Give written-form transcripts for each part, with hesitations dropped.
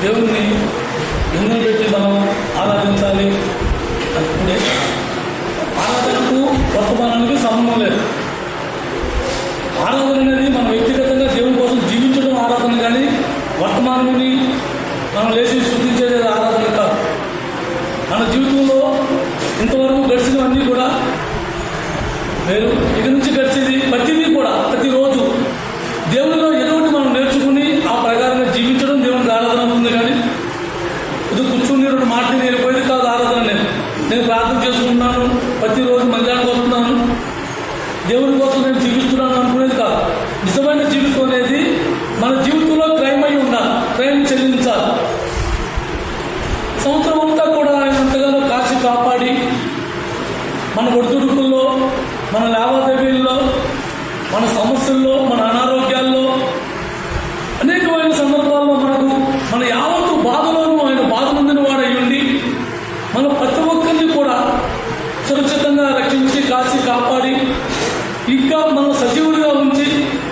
దేవుణ్ణి ఎందుకు పెట్టి మనం ఆరాధించాలి అనుకుంటే ఆరాధనకు వర్తమానానికి సంబంధం లేదు. ఆరాధన అనేది మనం వ్యక్తిగతంగా దేవుని కోసం జీవించడం ఆరాధన, కానీ వర్తమానాన్ని మనం లేచి శుద్ధించేది ఆరాధన కాదు. మన జీవితంలో ఇంతవరకు గడిచినవన్నీ కూడా వేరు. ఇక నుంచి గడిచేది ప్రతిదీ కూడా ప్రతిరోజు దేవునిలో ఏదో ఒకటి మనం నేర్చుకుని ఆ ప్రకారంగా జీవించడం దేవునికి ఆరాధన ఉంది. కానీ ఇది కూర్చుని రెండు మాటలు నేర్పోయేది కాదు ఆరాధన. నేను ప్రార్థన చేసుకుంటున్నాను, ప్రతిరోజు మందిరానికి వస్తున్నాను, దేవుని కోసం నేను జీవిస్తున్నాను అనుకునేది కాదు. నిజమైన జీవితం అనేది మన జీవితంలో క్రైమ్ అయి ఉండాలి, క్రైమ్ చెల్లించాలి. సంవత్సరం అంతా కూడా ఆయన అంతగానో కాచి కాపాడి మన ఒడిదుడుకుల్లో, మన లావాదేవీల్లో, మన సమస్యల్లో, మన అనారోగ్యాల్లో, అనేకమైన సందర్భాల్లో మన యావత్తు బాధలోనూ ఆయన బాధ పొందిన వాడై ఉండి మన ప్రతి ఒక్కరిని కూడా సురక్షితంగా రక్షించి కాచి కాపాడి ఇంకా మన సజీవుడిగా ఉంచి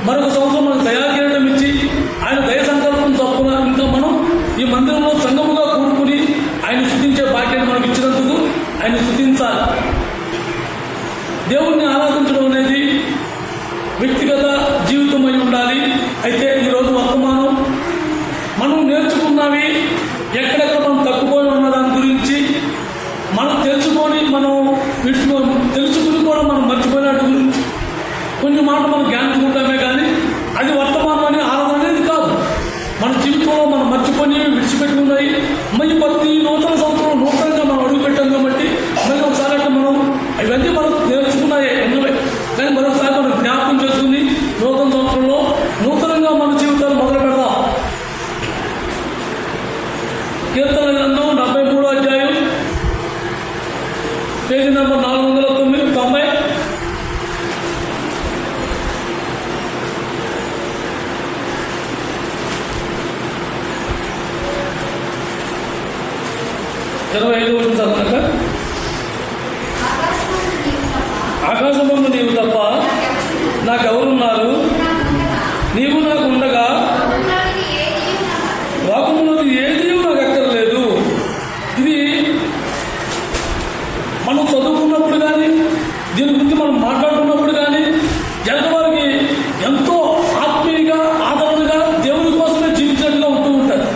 మరొక సంవత్సరం మనకు దయాకిరణం ఇచ్చి ఆయన దయ సంకల్పం చొప్పున ఇంకా మనం ఈ మందిరంలో సంఘముగా కూడుకుని ఆయన స్తుతించే భాగ్యాన్ని మనకు ఇచ్చినందుకు ఆయన స్తుతించాలి. దేవుణ్ణి ఆరాధించడం అనేది వ్యక్తిగత జీవితం అయి ఉండాలి. అయితే ఈరోజు వర్తమానం మనం నేర్చుకున్నవి ఎక్కడెక్కడ మనం తక్కుపోయి ఉన్న దాని గురించి మనం తెలుసుకొని తెలుసుకుని కూడా మనం మర్చిపోయినట్టు గురించి కొన్ని మాటలు మనం జ్ఞానించుకుంటామే, కానీ అది వర్తమానం అని ఆరాధన అనేది కాదు. మన జీవితంలో మనం మర్చిపోయి విడిచిపెట్టుకున్నాయి. మళ్ళీ ప్రతి నూతన సంవత్సరం నూతనంగా మనం అడుగు పెట్టాం కాబట్టి మళ్ళీ ఒకసారి అంటే మనం ఇవన్నీ మనం నేర్చుకున్నాయి ఎన్నవే, కానీ మరొకసారి మనం జ్ఞాపకం చేసుకుని నూతన సంవత్సరంలో నూతనంగా మన జీవితాలు మొదలు పెడదాం. కీర్తన గ్రంథం 73వ అధ్యాయం పేజీ నెంబర్ 490. 25వ వచనం చదవక, ఆకాశమందు నీవు తప్ప నాకెవరున్నారు, నీవు నాకు ఉండగా లోకములోకి ఏది నాకు ఎక్కర్లేదు. ఇది మనం చదువుకున్నప్పుడు కానీ దీని గురించి మనం మాట్లాడుకున్నప్పుడు కానీ ఎదుటివారికి ఎంతో ఆత్మీయంగా ఆదరణగా దేవుని కోసమే జీవించినట్టుగా ఉంటూ ఉంటారు.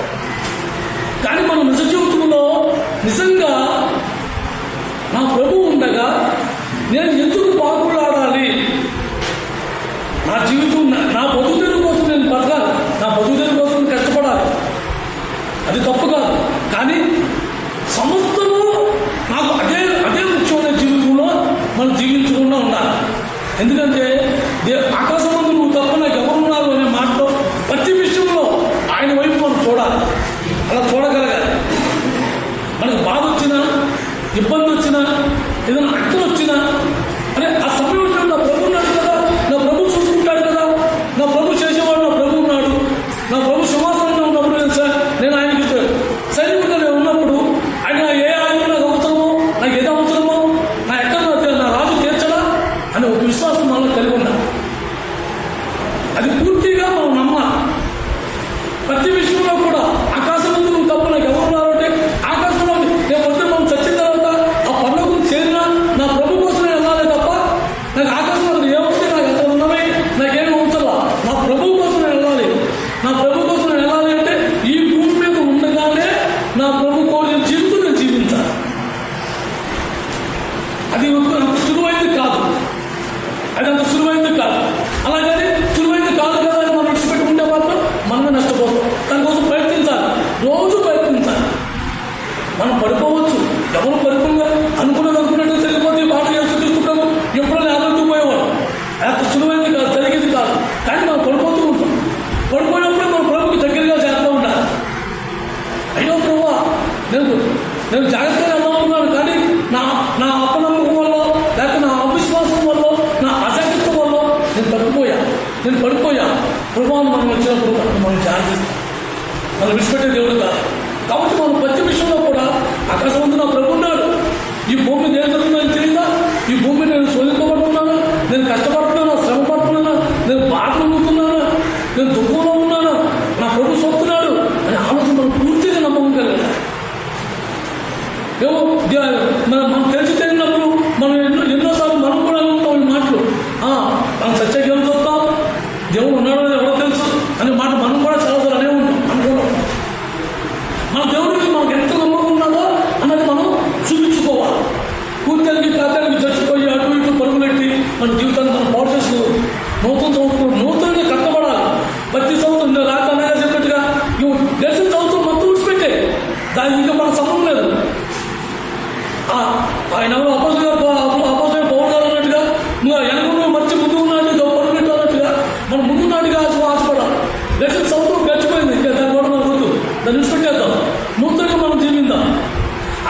కానీ మన నిజ జీవితంలో నిజంగా నా ప్రభువు ఉండగా నేను ఎందుకు పాకులాడాలి? నా జీవితం నా బతుకుదేరు కోసం నేను బతకాలి, నా బతుకుదేరు కోసం కష్టపడాలి, అది తప్పు కాదు. కానీ సమస్తము నాకు అదే ముఖ్యమైన జీవితంలో మనం జీవించకుండా ఉండాలి. ఎందుకంటే ఆకాశమందు నువ్వు తప్ప నాకు ఎవరున్నారు అనే మాటలో ప్రతి విషయంలో ఆయన వైపు మనం చూడాలి, అలా చూడగలగాలి. మనకు బాధ వచ్చినా, ఇబ్బంది వచ్చినా, ఏదైనా అడ్డం వచ్చినా అరే ఆ సమయంలో నా ప్రభు ఉన్నాడు కదా, నా ప్రభు చూసుకుంటాడు కదా, నా ప్రభు చేసేవాడు నా ప్రభు ఉన్నాడు, నా ప్రభు సింహాసనంలో ఉన్నప్పుడు నేను ఆయనకి సైనికుడిగా నేను ఉన్నప్పుడు ఆయన ఏ ఆయుధం నాకు అవసరమో, నాకు ఏదో అవసరమో, నా ఎక్కడ నా రాజు తీర్చడా అనే ఒక విశ్వాసం మనలో కలిగి ఉండాలి. అది పూర్తిగా మనం నమ్మాలి. ప్రతి విషయంలో కూడా ఆకాశం ముందు నువ్వు తప్ప నాకు ఎవరున్నారు అంటే ఆకాశంలో నేను వద్ద మనం చచ్చిన తర్వాత ఆ పర్లోకం చేరినా నా ప్రభు కోసం నేను వెళ్ళాలి తప్ప నాకు ఆకాశంలో ఏమవుతుంది, నాకు ఎంత ఉన్నవి నాకేమి అవసరం, నా ప్రభు కోసం నేను వెళ్ళాలి. నా ప్రభు కోసం నేను వెళ్ళాలి అంటే ఈ భూమి మీద ఉండగానే నా ప్రభు కోరిన జీవితం నేను జీవించాలి. అది అంత సులువైంది కాదు, అలాగని సులువైంది కాదు కదా అని మనం విడిచిపెట్టుకుంటే మాత్రం మనమే నష్టపోతాం. దానికోసం ప్రయత్నించాలి, రోజు ప్రయత్నించాలి. మనం పడిపోవచ్చు, ఎవరు పడిపోగా అనుకున్నట్టు తెలియకపోతే బాట చేస్తూ తీసుకుంటాము, ఎప్పుడైనా ఆలోచన పోయేవాడు. అంత సులువైంది కాదు, జరిగేది కాదు. కానీ మనం పడిపోతూ ఉంటాం. పడిపోయినప్పుడు మన ప్రభుకి దగ్గరగా చేస్తూ ఉండాలి. అయ్యో ప్రభువా, నేను జాగ్రత్తగా ఎలా ఉన్నాను, కానీ నా అపనమ్మకం వల్ల, లేకపోతే నా అవిశ్వాసం వల్ల, నా అజాగ్రత్త వల్ల నేను పడిపోయా ప్రభువాన్ని మనం వచ్చినప్పుడు మనం జాగ్రత్త, మనం విడిచిపెట్టే దేవుడు కాదు. కాబట్టి మనం ప్రతి విషయంలో కూడా ఆకాశమందు నా ప్రభు ఉన్నాడు, ఈ భూమి నేను జరుగుతుందని తెలియదా, ఈ భూమి నేను శోధింపబడుతున్నానా, నేను కష్టపడుతున్నానా, శ్రమ పడుతున్నానా, నేను బాధలు ఉంటున్నానా, నేను దుఃఖంలో ఉన్నానా, నా ప్రభు సొత్తున్నాడు అనే ఆలోచన మనం పూర్తిగా పాడు చేసుకోవద్దు. నూతన సంవత్సరం నూతనంగా కట్టబడాలి. ప్రతి సంవత్సరం నేను రాకనగా చెప్పినట్టుగా నువ్వు గడిచిన సంవత్సరం మొత్తం విడిచిపెట్టే, దానికి ఇంకా మన సమయం లేదు. ఆయన అపోజిట్ పవన్ గారు అన్నట్టుగా నువ్వు వెనక మర్చి ముందు ఉన్నట్టుగా పడుకున్నట్టు అన్నట్టుగా మనం ముందున్నట్టుగా ఆశపడాలి. గడిచిన సంవత్సరం గడిచిపోయింది, ఇంకా దాని కూడా మనం వద్దు, దాన్ని విడిచిపెట్టేద్దాం. నూతనంగా మనం జీవిద్దాం.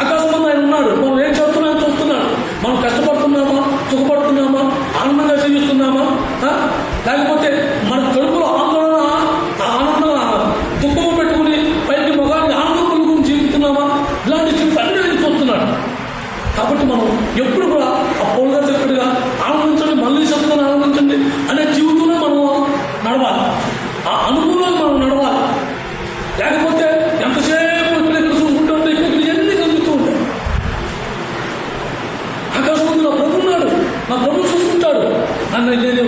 ఆకాశం ఆయన ఉన్నాడు, మనం ఏం చేస్తున్నామో చూస్తున్నాడు. మనం కష్టపడుతున్నామా, సుఖపడుతున్నామా, ఆనందంగా జీవిస్తున్నామా, లేకపోతే మన కడుపులో ఆందోళన ఆనందం దుఃఖము పెట్టుకుని పైకి మొగాన్ని ఆనందం కొనుక్కుని జీవిస్తున్నామా, ఇలాంటి జీవితం అన్ని ఆయన చూస్తున్నాడు. కాబట్టి మనం ఎప్పుడు కూడా ఆ పౌలుగా చెప్పినట్టుగా ఆనందించండి, మళ్ళీ చెప్తున్నాను ఆనందించండి అనే జీవితంలో మనం నడవాలి. ఆ అనుభవంలో మనం నడవాలి. లేకపోతే ఎంతసేపు ఇక్కడ చూసుకుంటూ ఉంటే ఇక్కడ ఎన్ని కలుగుతూ ఉంటాయి. ఆకాశం నా ప్రభు ఉన్నాడు, నా ప్రభు చూసుకుంటాడు. నన్ను నేను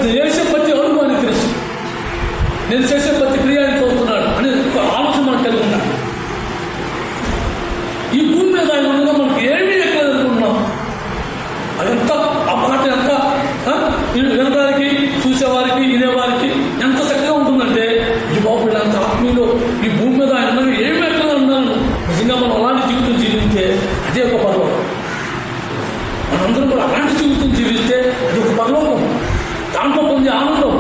చేసే ప్రతి అడుగు అని తెలుసు, నేను చేసే ప్రతి క్రియాన్ని చూస్తున్నాడు అనే ఒక ఆలోచన మనకు కలిగి ఉన్నాడు. ఈ భూమి మీద ఆయన ఉండగా మనకి ఏమీ ఎక్కడ అనుకుంటున్నాం. అదంతా ఆ మాట ఎంత వినడానికి, చూసేవారికి, వినేవారికి ఎంత చక్కగా ఉంటుందంటే ఈ బాబు అంత ఆత్మీయులు ఈ భూమి మీద ఆయన ఉండగా ఏమి ఎక్కడ ఉన్నాను. నిజంగా మనం అలాంటి జీవితం జీవిస్తే అదే ఒక పర్లోకం. మనందరం కూడా అలాంటి జీవితం జీవిస్తే అది ఒక పర్లోకం, దాంట్లో పొందే ఆనందం.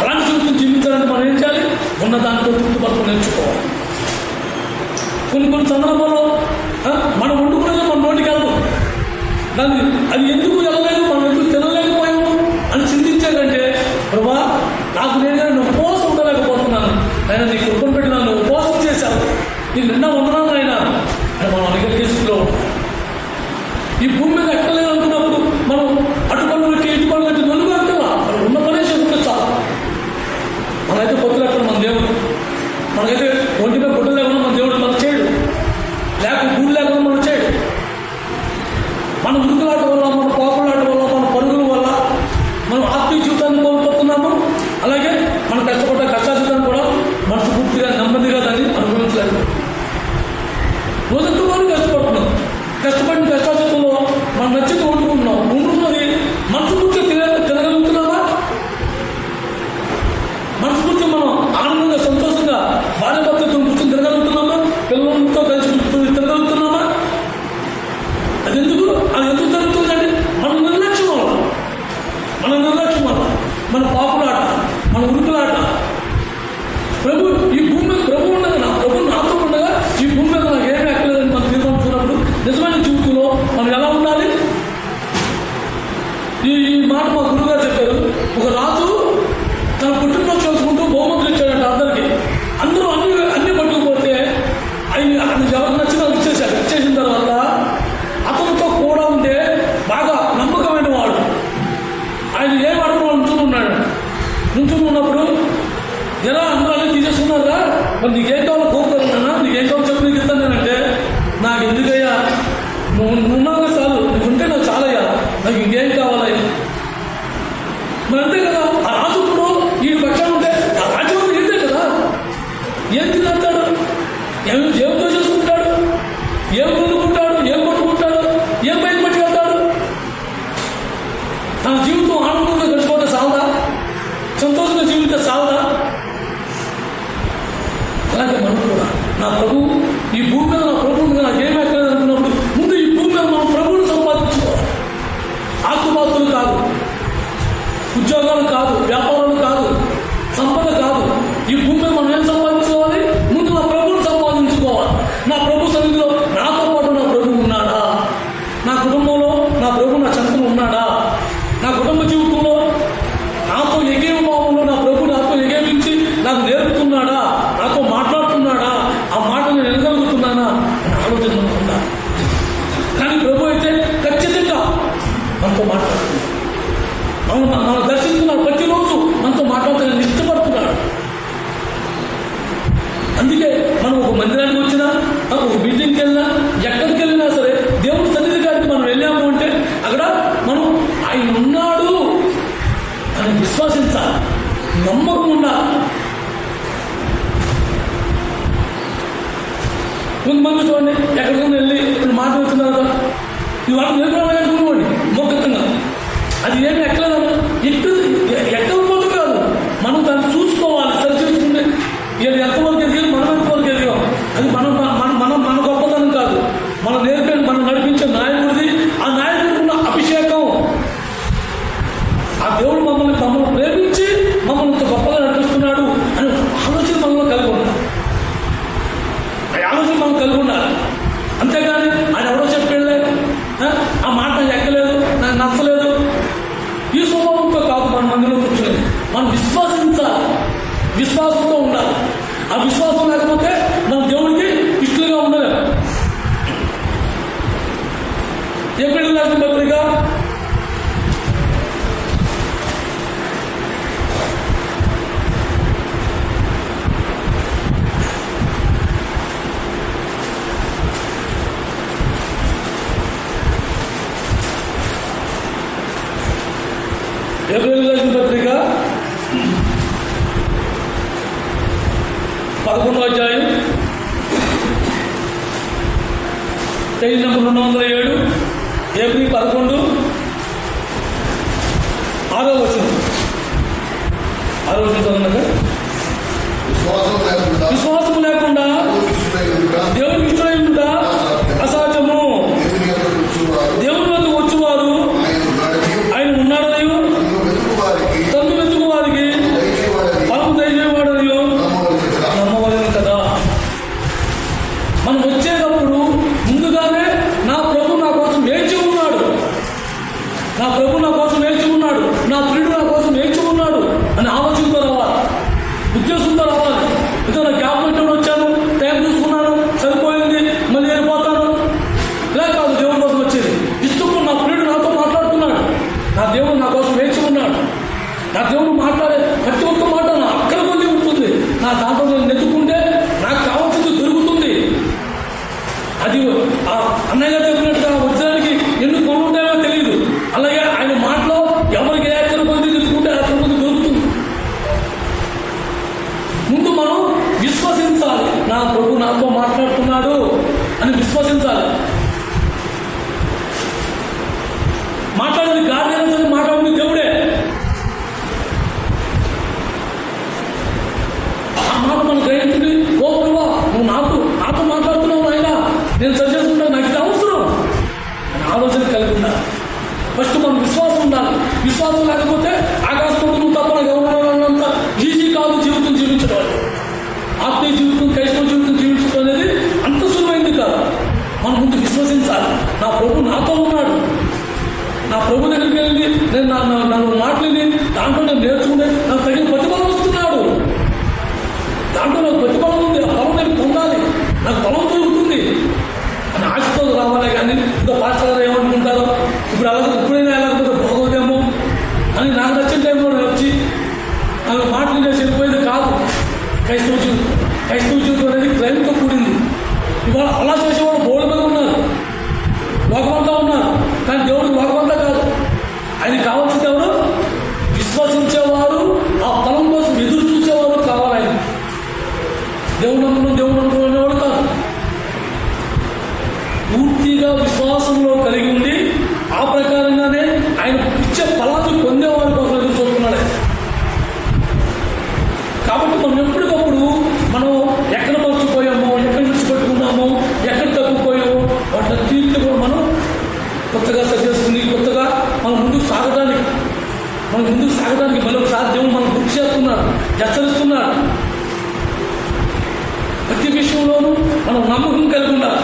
అలాంటి జీవితం జీవించాలంటే మనం ఏం చేయాలి? ఉన్న దాంట్లో తృప్తిపరచడం నేర్చుకోవాలి. కొన్ని సందర్భాల్లో మనం వండుకునేది మన నోటికి వెళ్దాం, దాన్ని అది ఎందుకు వెళ్ళలేదు, మనం ఎందుకు తినలేకపోయాము అని చింతించాలంటే, ప్రభా నాకు నేను ఉపవాసం ఉండలేకపోతున్నాను, ఆయన నీకు కృపను పెట్టి నన్ను ఉపవాసం చేశాను, నీకు నిన్న వందనాలు అయినా అని మనం అడిగే స్థితిలో ఈ భూమి మీద ఎక్కలేదు అనుకున్నప్పుడు మనం అటు పనులకి ఇటు పనులకి నలుగు అంటున్నా ఉన్న పనే చేసుకుంటే చాలు. మనైతే పొత్తులు ఎక్కడ మన దేవుడు, మనకైతే ఒంటి మీద పొట్టులు లేకుండా మన దేవుడు మనం చేయడు, లేకపోతే గుడి లేకుండా మనం చేయడు. మన ఉరుకులాట వల్ల, మన పాపులాట వల్ల, మన పరుగుల వల్ల మనం ఆత్మీయ జీవితాన్ని కోల్పోతున్నాము. అలాగే మనం కష్టపడ్డ కష్టాజీవితాన్ని కూడా మనస్ఫూర్తిగా నెమ్మదిగా దాన్ని అనుభవించలేదు. రోజంతా మనం కష్టపడుతున్నాం, కష్టపడిన కష్టాజీవితంలో మనం నచ్చింది వండుకుంటున్నాం. వండుకున్నది మనస్ఫూర్తిగా తినగలుగుతున్నామా? మనస్ఫూర్తిగా మనం ఆనందంగా సంతోషంగా భార్య భర్తతో కూర్చొని తిరగలుగుతున్నామా? పిల్లలతో కలిసి తిరగలుగుతున్నామా? అది ఎందుకు జరుగుతుందండి? మన నిర్లక్ష్యం వల్ల, మన పాపులాట, మన ఉరుకులాట. ప్రభు ఈ భూమి మీద ప్రభు ఉండగా, నా ప్రభు నాతో ఉండగా ఈ భూమి మీద నాకు ఏమీ ఎక్కలేదని మనం తీర్మానించుకున్నప్పుడు నిజమైన జీవితంలో మనం ఎలా ఉండాలి? ఈ మాట మా గురువుగారు చెప్పారు. ఒక రాజు తన పుట్టినరోజు చేసుకుంటూ బహుమతులు ఇచ్చాడంట అందరికీ. అందరూ అన్ని పట్టుకుపోతే ఆయన ఎవరికి నచ్చిన ఇచ్చేశాడు. ఇచ్చేసిన తర్వాత అతనితో కూడా ఉండే బాగా నమ్మకమైన వాడు ఆయన ఏం అడుగులో నుంచుని ఉన్నప్పుడు, ఎలా అందరూ అన్నీ తీసేసుకున్నారా, మరి నీకేం కావాలో కోరుకోవాలన్నా, నీకేం కావాలో చెప్పు, నీకు ఇస్తాను నేనంటే, నాకు ఎందుకయ్యా, నువ్వు ఉన్నావు చాలు, నువ్వు ఉంటే నాకు చాలయ్యా, నాకు ఇంకేం కావాలయ్యా. మరి అంతే కదా. ఆ రాజు ఇప్పుడు ఈ పక్షాలు ఉంటే ఆ రాజ్యం ఏంటే కదా, ఏం తినేస్తాడు, ఏం చేసుకుంటాడు, ఏం కొనుక్కుంటాడు, ఏం కొట్టుకుంటాడు, ఏం బయట పట్టి వెళ్తాడు. తన జీవితం ఆనందంగా గడిచిపోతే సాలదా, సంతోషంగా జీవితే సాలదా? అలాగే మనం కూడా నా ప్రభు ఈ భూమి మీద నా ప్రభువుగా నాకు ఏమి ఎక్కలేదు అనుకున్నప్పుడు ముందు ఈ భూమి మీద మనం ప్రభువుని సంపాదించుకోవాలి. ఆస్తుపాస్తులు కాదు, ఉద్యోగాలు కాదు, వ్యాపారాలు కాదు, సంపద కాదు. ఈ భూమి మీద మనం ఏం సంపాదించుకోవాలి? ముందు నా ప్రభువుని సంపాదించుకోవాలి. నా ప్రభు సన్నిధిలో నాతో పాటు నా ప్రభు ఉన్నాడా? నా కుటుంబంలో నా ప్రభు నా చెంతలో ఉన్నాడా? నా కుటుంబ జీవితంలో నాతో ఎగేవ భావంలో నా ప్రభు నాతో ఎగేవించి నాకు నేర్పుతున్నాడా? నాతో మాట్లాడుతున్నాడా? ఆ మాట నేను వినగలుగుతున్నానా అని ఆలోచన ఉందా? కానీ ప్రభు అయితే ఖచ్చితంగా మనతో మాట్లాడుతున్నాడు. మనం దర్శిస్తున్నాడు, ప్రతిరోజు మనతో మాట్లాడుతున్నాడు, ఇష్టపడుతున్నాడు. అందుకే మనం ఒక మందిరానికి వచ్చినా, ఒక మీటింగ్కి వెళ్ళినా, ఎక్కడికి వెళ్ళినా సరే దేవుడి సన్నిధి గారికి మనం వెళ్ళాము అంటే అక్కడ మనం ఆయన ఉన్నాడు అని విశ్వాసించాలి, నమ్మకం ఉండాలి. కొంతమంది చూడండి, ఎక్కడికైనా వెళ్ళి ఇప్పుడు మాట వచ్చిన తర్వాత ఇవాళ నిర్మాణం అనుకోండి మొక్కతంగా అది ఏమి ఎక్కలేదమ్మా, మనం విశ్వసించాలి, విశ్వాసంతో ఉండాలి. ఆ విశ్వాసం లేకపోతే మనం దేవుడికి ఇష్టలుగా ఉండలేము. ఏప్రిల్ రాసిన పత్రిక 11వ అధ్యాయం పేజీ నెంబర్ 207, ఏప్రిల్ 11, 6వ వచనం. 6వ వచనం చదవగా, విశ్వాసం లేకుండా దేవునికి ఇష్టమై ఉండుట అసాధ్యము. దేవుని వద్ద వచ్చువారు ఆయన ఉన్నాడనియు తన్ను వెతుకు వారికి ఫలము దయచేవాడనియు నమ్మవలెను కదా. మనం వచ్చేటప్పుడు ముందుగానే నా ప్రభు నా కోసం వేచి ఉన్నాడు, నా ప్రభు నా కోసం వేచి ఉన్నాడు, నా ప్రియుడు నా కోసం వేచి ఉన్నాడు అని ఆలోచనతో రావాలి, ఉద్దేశంతో రావాలి. ఇతర గ్యాప్ పెట్టడం వచ్చాను, టైం చూసుకున్నాను, సరిపోయింది, మళ్ళీ వెళ్ళిపోతాను, ఇలా కాదు దేవుని కోసం వచ్చేది. ఇష్టం నా ప్రియుడు నాతో మాట్లాడుతున్నాడు, నా దేవుడు నా కోసం వేచి ఉన్నాడు. నా దేవుడు మాట్లాడే ప్రతి ఒక్క మాట నా అక్కడ కొద్ది ఉంటుంది. నా దాంట్లో నేను నెత్తుకుంటే నాకు కావాల్సింది దొరుకుతుంది. అది ఆ అన్నయ్య చెప్పినట్టుగా వచ్చడానికి ఎన్ని కొను ఉంటాయో తెలియదు. అలాగే ఆయన మాటలో ఎవరికి ఎక్కడ కొద్ది నెత్తుకుంటే అక్కడ కొద్ది దొరుకుతుంది. ముందు మనం విశ్వసించాలి, నా ప్రభు నాతో మాట్లాడుతున్నాడు అని విశ్వసించాలి. మాట్లాడేది గాడిదైనా సరే మాట్లాడింది దేవుడే. ఆ మాట మనం గ్రహించింది, ఓ ప్రభా నువ్వు నాతో మాట్లాడుతున్నావు ఆయన, నేను సరి చేసుకుంటాను, నాకు ఇది అవసరం అని ఆలోచన కలిగి ఉండాలి. ఫస్ట్ మనం విశ్వాసం ఉండాలి. విశ్వాసం లేకపోతే ఆకాశం నువ్వు తప్ప గౌరవాలంతా ఈజీ కాదు జీవితం జీవించడం. ఆత్మీయ జీవితం, క్రైస్తవ జీవితం జీవించడం అనేది అంత సులువైంది కాదు. మనం ముందు విశ్వసించాలి, నా ప్రభు నాతో ఉన్నాడు. నా ప్రభు దగ్గరికి వెళ్ళి నేను నన్ను మాట్లాడి దాంట్లో నేను నేర్చుకుంటే నాకు తగిన ప్రతిఫలం వస్తున్నాడు, దాంట్లో నాకు ప్రతిఫలం ఉంది, ఆ ఫలం నేను పొందాలి, నాకు ఫలం దొరుకుతుంది అని ఆశతో రావాలి. కానీ ఇంకా పాస్టర్ గారు ఏమనుకుంటారో, ఇప్పుడైనా వెళ్ళకపోతే బాగోదేమో అని నాకు నచ్చిన టైంలో వచ్చి నాకు మాటలు చేసి వెళ్ళిపోయేది కాదు. క్రైస్తవ జీవితం అనేది క్రైమ్తో కూడింది. ఇవాళ అలా చేసేవాళ్ళు బోర్డు మీద ఉన్నారు, లోకమంతా ఉన్నారు. కానీ దేవుడు లోకమంతా కాదు. ఆయన కావాల్సింది ఎవరు? విశ్వసించేవారు, ఆ ఫలం కోసం ఎదురు చూసేవారు కావాలి. ఆయన దేవుడు అనుకునేవాడు కాదు. పూర్తిగా విశ్వాసంలో కలిగి ఉండి ఆ ప్రకారంగానే ఆయన ఇచ్చే ఫలాన్ని పొందేవారి కోసం ఎదురు చూస్తున్నాడు. కాబట్టి మనం ఎప్పటికప్పుడు మనం ఎక్కడ మర్చిపోయామో, ఎక్కడ విడిచిపెట్టుకున్నామో, ఎక్కడ తగ్గిపోయామో వాటి తీర్లు కూడా మనం కొత్తగా సరి చేసుకుని కొత్తగా మనం ముందుకు సాగడానికి మళ్ళీ ఒకసారి దేవుడు మనం గుర్తు చేస్తున్నాడు, హెచ్చరిస్తున్నాడు. ప్రతి విషయంలోనూ మనం నమ్మకం కలిగి ఉండాలి.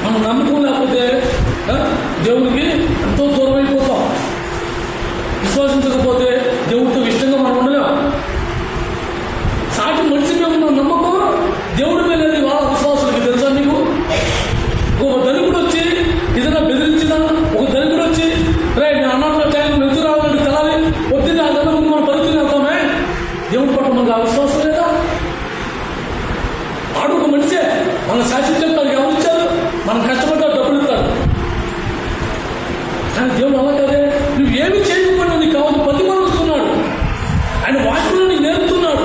మనం నమ్మకం లేకపోతే దేవుడికి ఎంతో దూరం అయిపోతాం. విశ్వసించకపోతే దేవుడితో ఇష్టంగా మనం ఉండలేం. సాటి మనిషి మీద ఉన్న నమ్మకం దేవుడి మీద లేదు. వాళ్ళ విశ్వాసాలకి తెలుసా నీకు? ఒక ధనికుడు వచ్చి ఏదైనా బెదిరించినా, ఒక ధనికుడు వచ్చి నేను అన్న టైం ఎదురు రావాలంటే తెలాలి పొద్దున్న ఆ ధనం మనం పరిస్థితి వెళ్తామే, దేవుడి పట్ల మనకు ఆ విశ్వాసం లేదా? వాడు ఒక మనిషే, మన శాసించే మనకి ఎవరు ఇచ్చారు? మనం కష్టపడ్డా డబ్బులు ఇస్తాడు. కానీ దేవుడు అలా కదే, నువ్వు ఏమి చేయకపోయినా నీకు కావాలి ప్రతిపాదిస్తున్నాడు. ఆయన వాటిలో నీకు నేర్పుతున్నాడు,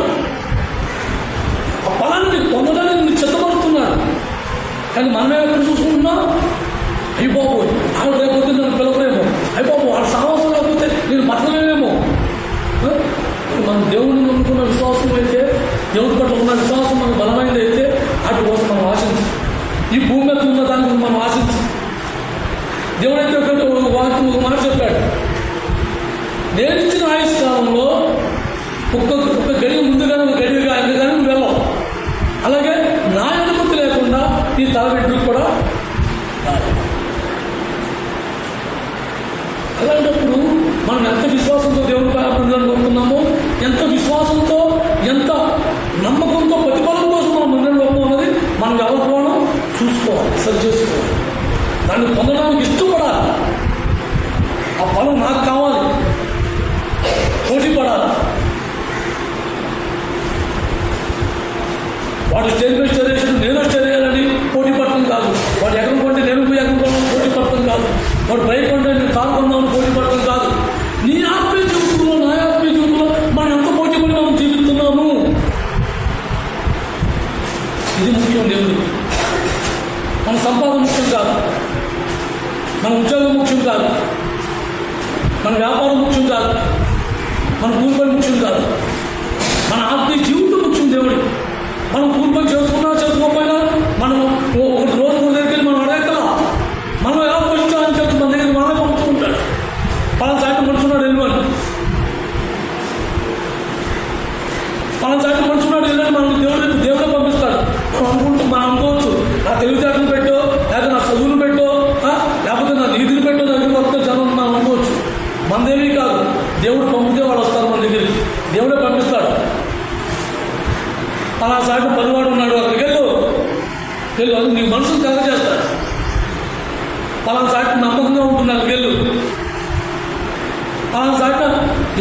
ఆ ఫలాన్ని నీకు పొందడానికి నీకు సిద్ధపడుతున్నాడు. కానీ మనమే ఎక్కడ చూసుకుంటున్నాం? అయిపోయి ఆవిడ రేపొద్దు నన్ను పిలవలేమో, అయిపోయి వాళ్ళ సాహసం లేకపోతే నేను బతకలేమేమో. మనం దేవుడిని నమ్ముకున్న విశ్వాసం అయితే, దేవుడి పట్ల ఉన్న విశ్వాసం మనకు బలమైనది అయితే వాటి కోసం మనం ఆశించు. ఈ భూమి మీద ఉన్న దానికి మనం ఆశించు. దేవుడైతే ఒక మాట చెప్పాడు, నేను ఇచ్చిన ఆయుష్కాలంలో ఒక్క గడియ ముందుగానే ఒక గడియగా ఆయన కానీ నువ్వు వెళ్ళావు. అలాగే నా అనుమతి లేకుండా నీ తలబిడ్డలకు కూడా అలాంటప్పుడు మనం ఎంత విశ్వాసం సరి చేసుకోవాలి. దాన్ని పొందడానికి ఇష్టపడాలి. ఆ ఫలం నాకు కావాలి, పోటీ పడాలి. వాడు స్టేజ్ మీద స్టేజ్ వేసి నేను స్టేజ్ వేయాలని పోటీ పడటం కాదు. వాడు ఎక్కడ కొంటే నేను పోయి ఎక్కడ కొన్నాను పోటీ పడటం కాదు. వాడు బైక్ కొంటే నేను కారు కొన్నాను పోటీ పడటం కాదు. నీ ఆత్మీయ జీవితంలో నా ఆత్మీయ జీవితంలో మనం ఎంత పోటీ పడి మనం జీవిస్తున్నాము, ఇది ముఖ్యం. దేవుడు మన సంపాదన ముఖ్యం కాదు, మన ఉద్యోగం ముఖ్యం కాదు, మన వ్యాపారం ముఖ్యం కాదు, మన కూలిపని ముఖ్యం కాదు, మన ఆత్మీయ జీవితం ముఖ్యం. దేవుడి మనం కూలిపని చేసుకున్నా చేసుకోకపోయినా మనం ఒక రోజు దగ్గరికి మనం అడగల, మనం ఎలా పొందుతామని చెప్పి మన దగ్గర మనమే పంపుతూ ఉంటాడు. పలానా సాటి మనుషున్నాడు వెళ్ళమని, పలానా సాటి మనుషున్నాడు వెళ్ళని మనం దేవుడే పంపిస్తాడు. మనం అనుకోవచ్చు, నా తెలివితేటలు పెట్టో, లేకపోతే నా చదువులు పెట్టో, లేకపోతే నా నీతిని పెట్టో దగ్గరికి వస్తే జనం మనం అనుకోవచ్చు. మనదేమీ కాదు, దేవుడు పంపితే వాళ్ళు వస్తారు మన దగ్గరికి, దేవుడే పంపిస్తాడు. అలా సాటి పనివాడు ఉన్నాడు, అక్కడికి వెళ్ళు, అది నీ మనసును కలగ చేస్తాడు. పలానా సాటి నమ్మకంగా ఉంటుంది, అక్కడికి వెళ్ళు. పలానా సాటి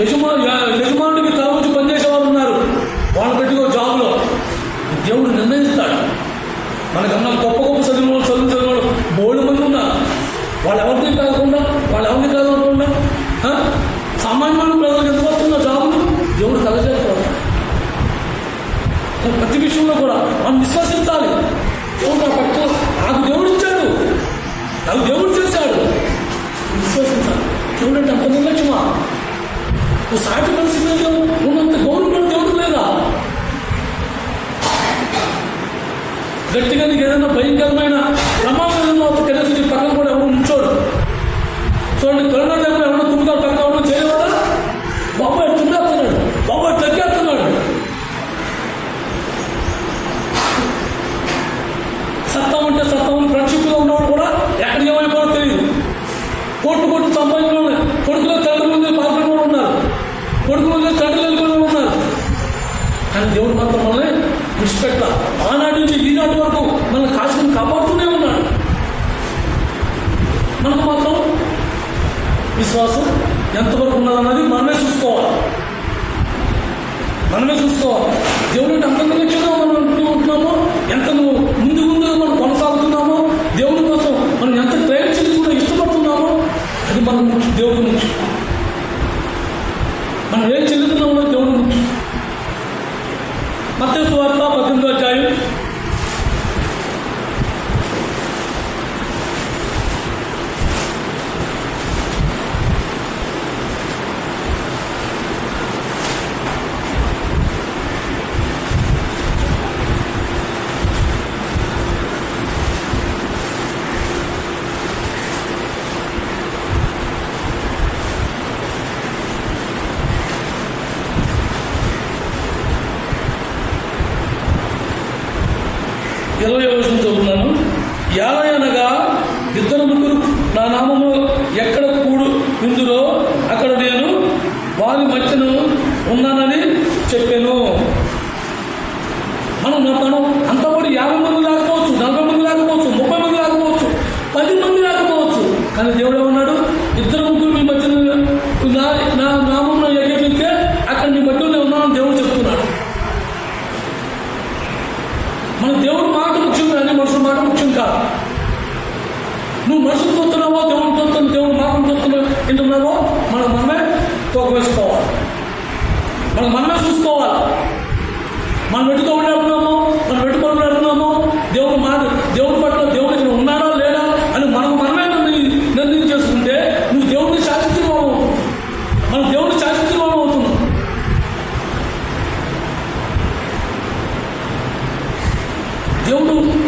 యజమానుడికి తాగుచ్చి పనిచేసే వాళ్ళు ఉన్నారు, వాళ్ళు పెట్టుకో జాబ్లో. దేవుడు నిర్ణయిస్తాడు. మనకన్నా గొప్ప గొప్ప చదివిన బోల్డ్ మంది ఉన్నారు. వాళ్ళు ఎవరిని కాకుండా సామాన్యమైన ప్రజలకు ఎంత వస్తుందో జాబులు దేవుడు కలగజేస్తాడు. ప్రతి విషయంలో కూడా మనం విశ్వసించాలి. నాకు దేవుడు ఇచ్చాడు, నాకు దేవుడు చేశాడు, విశ్వసించాలి. దేవుడు అంటే అంత నిర్లక్ష్యమా? నువ్వు సాటి మనిషి మీద ఉన్నంత గౌరవం దేవుడు లేదా? గట్టిగా నీకు ఏదైనా భయంకరమైన ప్రమాదం తెలిసి పక్కన కూడా ఎవరు ఉంచోడు. చూడండి, కరోనా టైంలో ఎవరైనా తుమ్ముతాడు, పక్కన ఎవరైనా చేయలేవాడా? బాబాయ్ తుమ్మేస్తున్నాడు, బాబాయ్ తగ్గేస్తున్నాడు. సత్తామని ఫ్రెండ్షిప్లో ఉన్నవాడు కూడా ఎక్కడ ఏమైపోవడం తెలియదు. కొట్టు సంపాదించిన వాళ్ళు కొడుకులో తండ్రి ముందు పాల్గొని కూడా ఉన్నారు, కొడుకు ముందు తండ్రి వెళ్ళిపోయిన ఉన్నారు. కానీ దేవుడు మాత్రం మనల్ని విడిచిపెట్ట. ఆనాటి నుంచి ఈనాటి వరకు మనల్ని కాసుకుని కాపాడుతూనే ఉన్నాడు. మనకు మాత్రం విశ్వాసం ఎంతవరకు ఉన్నదన్నది మనమే చూసుకోవాలి. దేవుడు అంటే అంత నిర్లక్ష్యంగా మనం ఉంటున్నామో, ఎంత ముందుగా మనం కొనసాగుతున్నామో, దేవుడి కోసం మనం ఎంత ప్రేమించి కూడా ఇష్టపడుతున్నామో, అది మనం దేవుడి నుంచి మనం ఏం చెల్లుతున్నామో దేవుడి నుంచి. మత్తయి సువార్త 18వ అధ్యాయం 20వ వచనం చదువుతున్నాను. యాలయనగా 2-3 నా నామములో ఎక్కడ ఉందురో అక్కడ నేను వారి మధ్యను ఉన్నానని చెప్పాను. మనం అంతా కూడా 50 మంది లేకపోవచ్చు, 40 మంది లేకపోవచ్చు, 30 మంది లేకపోవచ్చు, 10 మంది లేకపోవచ్చు. కానీ దేవుడు ఏమన్నాడు? 2-3 మీ మధ్యన నా నామంలో ఎగిరితే అక్కడ నీ మధ్యలో ఉన్నానని దేవుడు చెప్తున్నాడు. మన దేవుడు మాట ముఖ్యం కానీ మనుషుల మాట ముఖ్యం కాదు. నువ్వు మనుషులు చూస్తున్నావో దేవుడు చూస్తున్నావు, దేవుడు మాటలు చూస్తున్నావు వింటున్నావో మనమే తోక వేసుకోవాలి, మనమే చూసుకోవాలి. మనం వెతుకు ఉన్నామో, మనం వెతుకొని వెళ్తున్నామో, దేవుడి పట్ల దేవుడు ఇక్కడ ఉన్నాడా లేడా అని మనమే నిర్ణయం చేసుకుంటే నువ్వు దేవుడిని శాసించిన వాడు అవుతున్నావు. మనం దేవుడిని శాసించిన వాడు అవుతున్నాం.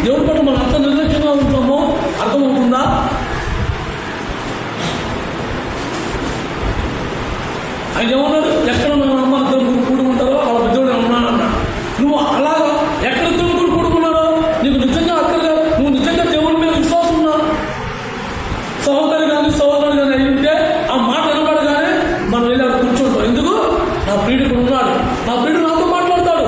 దేవుడి పట్ల మనం అంత నిర్లక్ష్యంగా ఉంటామో అర్థమవుతుందా? ఆయన ఏమన్నాడు? ఎక్కడ మన అమ్మ దేవుడు కూడుకుంటారో వాళ్ళ దేవుడు ఉన్నానన్నాడు. నువ్వు అలాగా ఎక్కడ దేవుడు కూడుకున్నాడో నీకు నిజంగా అక్కడ నువ్వు నిజంగా దేవుడి మీద విశ్వాసం ఉన్నా సహోదరుడు కానీ అయి ఉంటే ఆ మాట వినపడగానే మనం వెళ్ళి అక్కడ కూర్చుంటాం. ఎందుకు? నా ప్రియుడు ఉన్నాడు, నా ప్రియుడు నాతో మాట్లాడతాడు.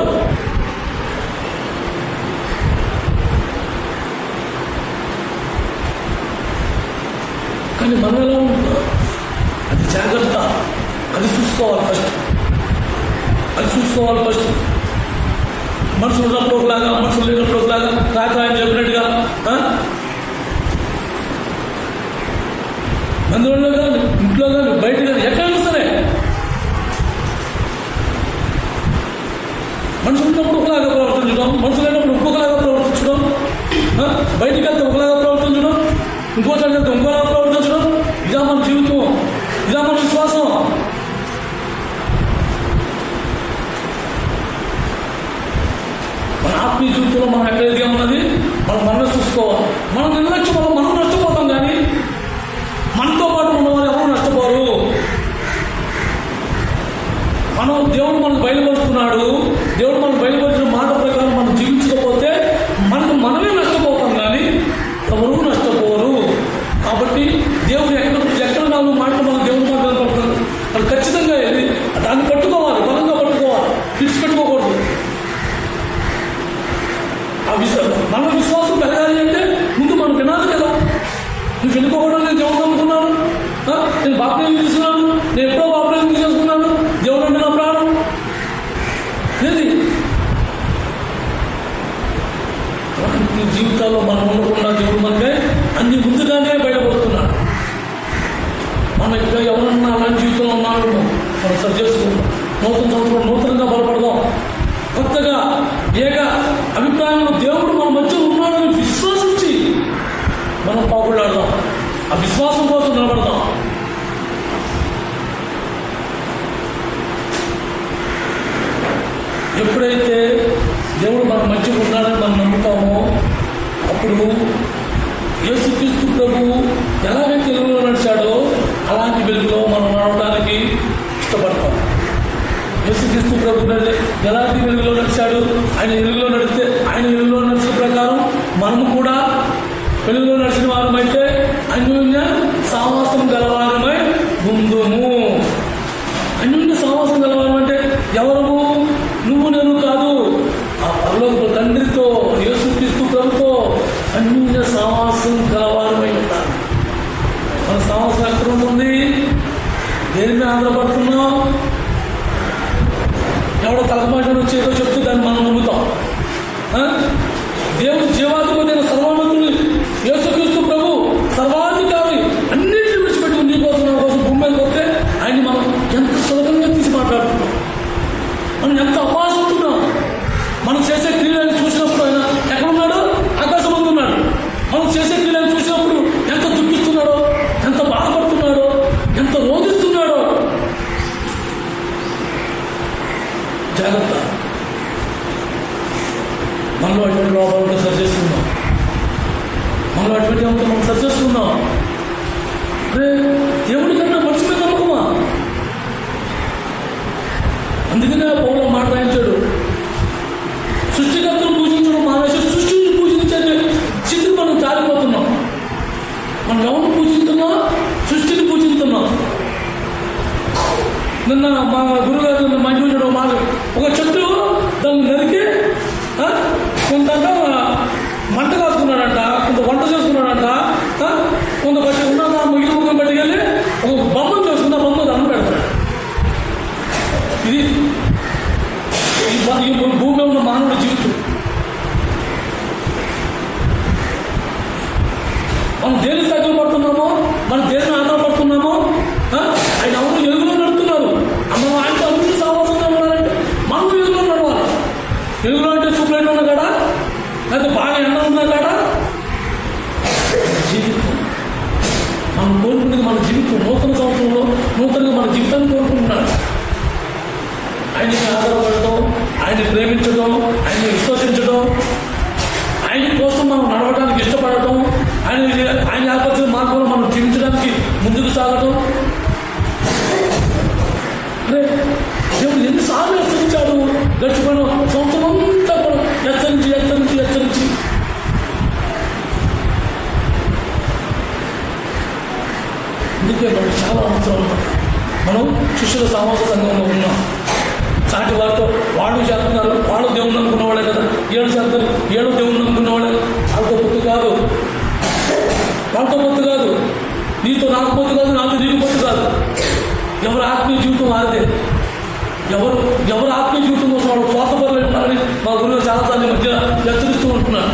అది జాగ్రత్త, అది చూసుకోవాలి ఫస్ట్. మనుషులు ఉన్నప్పుడు ఒకలాగా, మనుషులు లేనప్పుడు ఒకలాగా, కాక ఆయన చెప్పినట్టుగా అందులో కానీ, ఇంట్లో కానీ, బయట కానీ, ఎక్కడైనా సరే మనుషులు ఉన్నప్పుడు ఒకలాగా ప్రవర్తించడం, మనుషులు లేనప్పుడు ఇంకొకలాగా ప్రవర్తించడం, బయటికి వెళ్తే ఒకలాగా ప్రవర్తించడం, ఇంకోసారి వెళ్తే ఇంకోలాగా ప్రవర్తించడం, ఇదా మన జీవితం, ఇదా మన విశ్వాసం. మన ఆత్మీయ జీవితంలో మనం ఎక్కడ ఎదిగామన్నది మనం చూసుకోవాలి. మనం నిర్లక్ష్యం వల్ల మనం నష్టపోతాం, కానీ మనతో పాటు ఉన్నవారు ఎవరు నష్టపోరు. దేవుడు మనకు బయలుపరుస్తున్నాడు. దేవుడు మనకు బయలుపరిచిన మాట ప్రకారం మనం జీవించకపోతే మనమే నష్టపోతాం, కానీ ఎవరు నష్టపోరు. కాబట్టి దేవుడు ఎక్కడ నాలుగు మాటలు మన దేవుడు మాట్లాడుతున్నాడు, అది ఖచ్చితంగా వెళ్ళి దాన్ని పట్టుకోవాలి, బలంగా పట్టుకోవాలి, విడిచిపెట్టుకోకూడదు. మన విశ్వాసం పెరగాలి అంటే ముందు మనం వినాలి కదా. నువ్వు వినుకోవడం, నేను దేవుడు నమ్ముకున్నాను, నేను బాప్టిజం తీసుకున్నాను, నేను ఎప్పుడో బాప్టిజం చేసుకున్నాను, దేవుడు అంటే నా ప్రాణం. ఏది జీవితాల్లో మనం ఉండకుండా దేవుడు మనకే అన్ని ముందుగానే బయటపడుతున్నాడు. మనం ఇంకా ఎవరన్నా అలాంటి జీవితంలో ఉన్నాడు మనం సరి చేసుకుంటాం. నూతన సంవత్సరం నూతనంగా బలపడదాం. కొత్తగా ఏక అభిప్రాయంలో దేవుడు మన మధ్య ఉన్నాడని విశ్వాసించి మనం పాకులాడదాం. ఆ విశ్వాసం కోసం నిలబడదాం. ఎప్పుడైతే దేవుడు మన మధ్య ఉన్నాడని మనం నమ్ముతామో అప్పుడు యేసుక్రీస్తు ప్రభువు ఎలాగైతే వెలుగులో నడిచాడో అలాంటి వెలుగులో మనం నడవడానికి ఇష్టపడతాం. యేసుక్రీస్తు ప్రభు ఎలాంటి వెలుగులో నడిచాడు, ఆయన వెలుగులో నడిస్తే ఆయన వెలుగులో నడిచిన ప్రకారం మనము కూడా వెలుగులో నడిచిన వారమైతే అన్యోన్య సావాసం గలవారమై ముందుము. అన్యోన్య సావాసం గలవారం అంటే ఎవరు? నువ్వు నేను కాదు, ఆ పరలోక తండ్రితో, యేసుక్రీస్తు ప్రభుతో అన్యోన్య సావాసం గలవారమై ఉంటారు. మన సావాసం ఎక్కడ ఉంటుంది? దేని మీద ఆధారపడుతున్నాం? ఎవడో తలమాటలు వచ్చేదో చెప్తూ దాన్ని మనం నమ్ముతాం. దేవుడు జీవాధిపతి సర్వోన్నతుడు యేసుక్రీస్తు ప్రభు సర్వాధికారి అన్నింటినీ విడిచిపెట్టి నీ కోసం నా కోసం భూమి మీద వస్తే ఆయన్ని మనం ఎంత సులభంగా తీసి మాట్లాడుతున్నాం, మనం ఎంత అపాసవుతున్నాం. మనం చేసే క్రియలను చూసినప్పుడు ఆయన ఎక్కడున్నాడో ఆకాశం ముందు ఉన్నాడు. మనం చేసే క్రియలను చూసినప్పుడు ఎంత దుఃఖిస్తున్నాడో, ఎంత బాధపడుతున్నాడో, ఎంత రోధిస్తున్నాడో. జాగ్రత్త. మనలో అటువంటి లోపాలను సరి చేసుకుందాం. మనలో అటువంటి మనం సరి చేసుకుందాం. దేవుడి కన్నా మనిషి మీద నమ్మకమా? అందుకనే పౌలు మాట రాయించాడు, సృష్టికర్తను పూజించడం మానేసి సృష్టిని పూజించే స్థితికి మనం జారిపోతున్నాం. మనం ఎవరిని పూజిస్తున్నాం? సృష్టిని పూజిస్తున్నాం. నిన్న మా గురుగారు మంచి మాట, ఒక చెట్టు దాన్ని నరికి కొంత మంట కాసుకున్నాడంట, కొంత వంట చేసుకున్నాడంట, కొంత బట్టి ఉన్న మిగిలిన ముఖం పట్టుకెళ్ళి ఒక బొమ్మ చేసుకున్న బొమ్మ దండం పెడతాడు. ఇది ఈ భూమిలో ఉన్న మానవుడి జీవితం. మనం దేని సైకిల్ పడుతున్నామో, మనం దేని ఆధారపడుతున్నామో, ఆయన అవును ఎలుగులో నడుపుతున్నారు. మనం ఆయనతో అభివృద్ధి సావాసంగా ఉన్నారంటే మనం ఎలుగులో నడవాలి. ఎలుగులో అంటే చూపులైన ఉన్న కాడ, లేకపోతే బాగా ఎండ ఉన్నా కాడ జీవితం మనం కోరుకునేది. మన జీవితం నూతన సంవత్సరంలో నూతనంగా మన జీవితాన్ని కోరుకుంటున్నాడు. ఆయనకి ఆధారపడటం, ఆయన్ని ప్రేమించడం, ఆయన్ని విశ్వసించడం, ఆయన కోసం మనం నడవడానికి ఇష్టపడటం, ఆయన ఏర్పరిచిన మార్గంలో మనం జీవించడానికి ముందుకు సాగటం. దేవుడు ఎన్నిసార్లు హెచ్చరించాడు? గడిచిపోయిన సంవత్సరం అంతా కూడా హెచ్చరించి అందుకే మనకు చాలా అవసరం. మనం శిష్యుల సామాస సంఘంలో ఉన్నాం. సాటి వారితో వాళ్ళు చేస్తున్నారు, వాళ్ళు దేవుని అనుకున్నవాళ్ళే కదా. ఏడు చేస్తారు, ఏడు దేవుని అనుకున్నవాళ్ళే. వాళ్ళతో పొత్తు కాదు, వాళ్ళతో పొత్తు కాదు, నీతో నాకు పొత్తు కాదు, నాతో నీకు పొత్తు కాదు. ఎవరి ఆత్మీయ జీవితం వారిదే. ఎవరు ఆత్మీయ జీవితం కోసం వాళ్ళు స్వార్థపరులు ఉంటారని మా గురువు చాలాసార్లు మధ్య హెచ్చరిస్తూ ఉంటున్నారు.